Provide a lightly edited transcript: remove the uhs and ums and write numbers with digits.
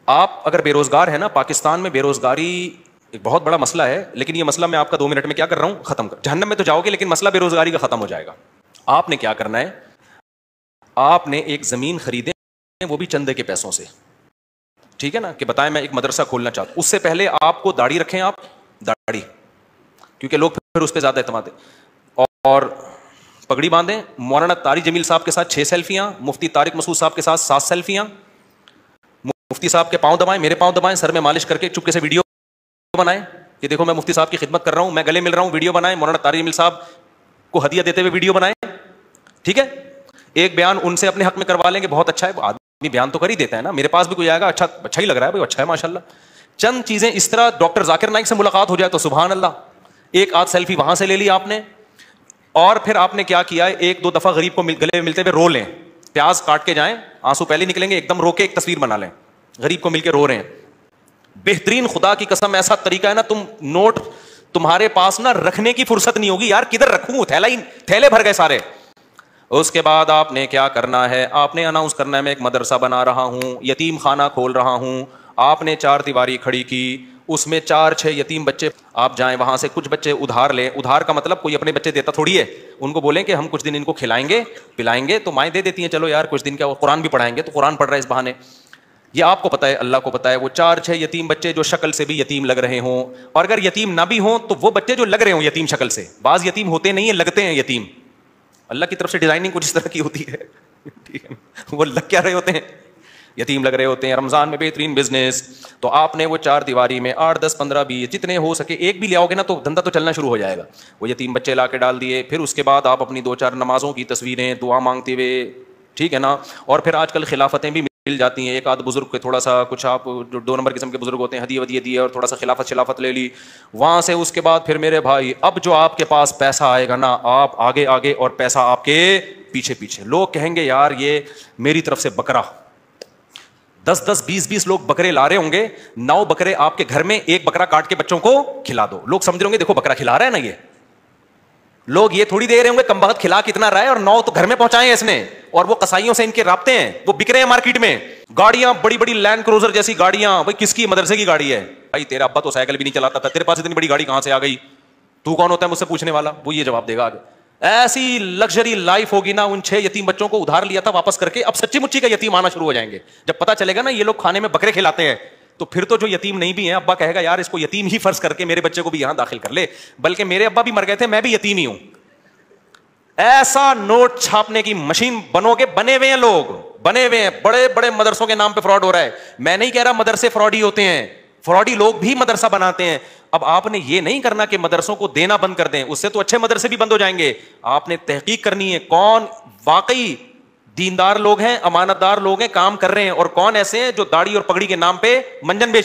آپ اگر بے روزگار ہے نا, پاکستان میں بے روزگاری ایک بہت بڑا مسئلہ ہے, لیکن یہ مسئلہ میں آپ کا 2 منٹ میں کیا کر رہا ہوں, ختم کر. جہنم میں تو جاؤ گے لیکن مسئلہ بے روزگاری کا ختم ہو جائے گا. آپ نے کیا کرنا ہے, آپ نے ایک زمین خریدے, وہ بھی چندے کے پیسوں سے, ٹھیک ہے نا, کہ بتائیں میں ایک مدرسہ کھولنا چاہتا ہوں. اس سے پہلے آپ کو داڑھی رکھیں, آپ داڑھی, کیونکہ لوگ پھر اس پہ زیادہ اعتماد ہیں, اور پگڑی باندھیں. مولانا طارق جمیل صاحب کے ساتھ 6 سیلفیاں, مفتی طارق مسعود صاحب کے ساتھ 7 سیلفیاں, مفتی صاحب کے پاؤں دبائیں, میرے پاؤں دبائیں, سر میں مالش کر کے چپکے سے ویڈیو بنائیں کہ دیکھو میں مفتی صاحب کی خدمت کر رہا ہوں, میں گلے مل رہا ہوں, ویڈیو بنائیں. مولانا طارق جمیل صاحب کو ہدیہ دیتے ہوئے ویڈیو بنائیں, ٹھیک ہے. ایک بیان ان سے اپنے حق میں کروا لیں گے, بہت اچھا ہے, آدمی بیان تو کر ہی دیتا ہے نا, میرے پاس بھی کوئی آئے گا, اچھا ہی لگ رہا ہے بھائی, اچھا ہے ماشاء اللہ. چند چیزیں اس طرح, ڈاکٹر ذاکر نائک سے ملاقات ہو جائے تو سبحان اللہ, 1 آدھ سیلفی وہاں سے لے لی آپ نے. اور پھر آپ نے کیا کیا, 1-2 دفعہ غریب کو گلے میں ملتے ہوئے رو لیں, پیاز کاٹ کے جائیں, آنسو پہلے نکلیں گے, ایک دم رو کے ایک تصویر بنا لیں, غریب کو مل کے رو رہے ہیں. بہترین, خدا کی قسم ایسا طریقہ ہے نا, تم نوٹ تمہارے پاس نا رکھنے کی فرصت نہیں ہوگی, یار کدھر رکھوں, تھیلے بھر گئے سارے. اس کے بعد آپ نے کیا کرنا ہے, آپ نے اناؤنس کرنا ہے میں ایک مدرسہ بنا رہا ہوں, یتیم خانہ کھول رہا ہوں. آپ نے 4 دیواری کھڑی کی, اس میں 4-6 یتیم بچے, آپ جائیں وہاں سے کچھ بچے ادھار لیں. ادھار کا مطلب کوئی اپنے بچے دیتا تھوڑی ہے, ان کو بولیں کہ ہم کچھ دن ان کو کھلائیں گے پلائیں گے, تو مائیں دے دیتی ہیں, چلو یار کچھ دن کیا, وہ قرآن بھی پڑھائیں گے, تو قرآن پڑھ رہا ہے اس بہانے. یہ آپ کو پتا ہے, اللہ کو پتا ہے, وہ 4-6 یتیم بچے جو شکل سے بھی یتیم لگ رہے ہوں, اور اگر یتیم نہ بھی ہوں تو وہ بچے جو لگ رہے ہوں یتیم شکل سے, بعض یتیم ہوتے نہیں ہیں, لگتے ہیں یتیم, اللہ کی طرف سے ڈیزائننگ کچھ اس طرح کی ہوتی ہے, ٹھیک ہے, وہ لگ کیا رہے ہوتے ہیں, یتیم لگ رہے ہوتے ہیں. رمضان میں بہترین بزنس, تو آپ نے وہ 4 دیواری میں 8, 10, 15, 20 جتنے ہو سکے, ایک بھی لے آؤ گے نا تو دھندا تو چلنا شروع ہو جائے گا. وہ یتیم بچے لا کے ڈال دیے, پھر اس کے بعد آپ اپنی 2-4 نمازوں کی تصویریں دعا مانگتے ہوئے, ٹھیک ہے نا. اور پھر آج کل خلافتیں بھی مل جاتی ہیں, ایک آدھ بزرگ کے تھوڑا سا کچھ, آپ جو 2 نمبر قسم کے بزرگ ہوتے ہیں, ہدیے ودیے دیے اور تھوڑا سا خلافت لے لی وہاں سے. اس کے بعد پھر میرے بھائی, اب جو آپ کے پاس پیسہ آئے گا نا, آپ آگے آگے اور پیسہ آپ کے پیچھے پیچھے. لوگ کہیں گے یار یہ میری طرف سے بکرا, 10-10, 20-20 لوگ بکرے لا رہے ہوں گے, 9 بکرے آپ کے گھر میں, 1 بکرا کاٹ کے بچوں کو کھلا دو. لوگ سمجھ رہے ہوں گے دیکھو بکرا کھلا رہا ہے نا, یہ لوگ یہ تھوڑی دے رہے ہوں گے کم بخت کھلا کتنا رہا ہے, اور 9 تو گھر میں پہنچائے ہیں اس نے, اور وہ قصائیوں سے ان کے رابطے ہیں, وہ بک رہے ہیں مارکیٹ میں. گاڑیاں بڑی بڑی لینڈ کروزر جیسی گاڑیاں, بھائی کس کی, مدرسے کی گاڑی ہے. بھائی تیرا ابا تو سائیکل بھی نہیں چلاتا تھا, تیرے پاس اتنی بڑی گاڑی کہاں سے آ گئی, تو کون ہوتا ہے مجھ سے پوچھنے والا, وہ یہ جواب دے گا آگے. ایسی لگژری لائف ہوگی نا, ان 6 یتیم بچوں کو ادھار لیا تھا واپس کر کے, اب سچی مچی کا یتیم آنا شروع ہو جائیں گے. جب پتا چلے گا نا یہ لوگ کھانے میں بکرے کھلاتے ہیں, تو پھر تو جو یتیم نہیں بھی ہیں, ابا کہے گا یار اس کو یتیم ہی فرض کر کے میرے بچے کو بھی یہاں داخل کر لے, بلکہ میرے ابا بھی مر گئے تھے, میں بھی یتیم ہی ہوں. ایسا نوٹ چھاپنے کی مشین بنو گے, بنے ہوئے ہیں لوگ, بنے ہوئے ہیں. بڑے بڑے مدرسوں کے نام پہ فراڈ ہو رہا ہے. میں نہیں کہہ رہا مدرسے فراڈی ہوتے ہیں, فراڈی لوگ بھی مدرسہ بناتے ہیں. اب آپ نے یہ نہیں کرنا کہ مدرسوں کو دینا بند کر دیں, اس سے تو اچھے مدرسے بھی بند ہو جائیں گے. آپ نے تحقیق کرنی ہے کون واقعی دیندار لوگ ہیں, امانت دار لوگ ہیں, کام کر رہے ہیں, اور کون ایسے ہیں جو داڑھی اور پگڑی کے نام پہ منجن بیچ